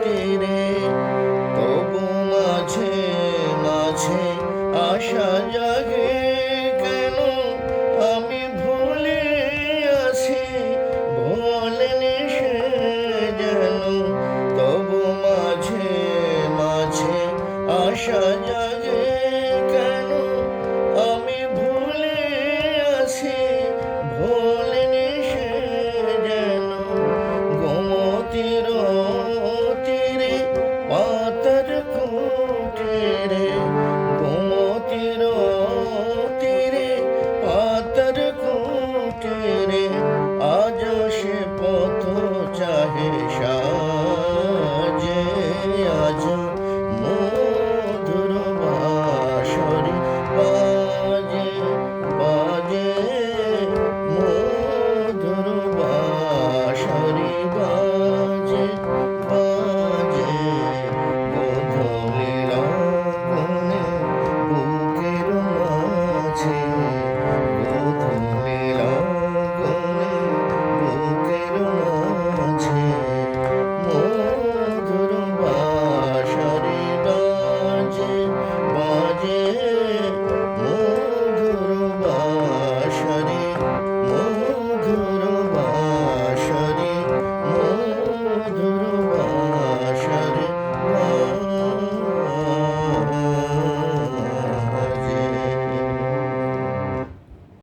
তীরে তবু মাঝে মাঝে আশা জাগে কেন আমি ভুলে আছি বলেনি সে যেন তবু মাঝে মাঝে আশা জাগে কেন আমি ভুলে আছি ভোলেনি সে যেন গোমতীর তীরে পাতার কুটিরে গোমতীর তীরে পাতার কুটিরে আজ সে পথ চাহে সাজে আজ মধুর বাঁশরি বাজে বাজে মধুর বাঁশরি বাজে বাজে গোধূলি লগনে বুকের মাঝে গোধূলি লগনে বুকের মাঝে মধুর বাঁশরি বাজে বাজে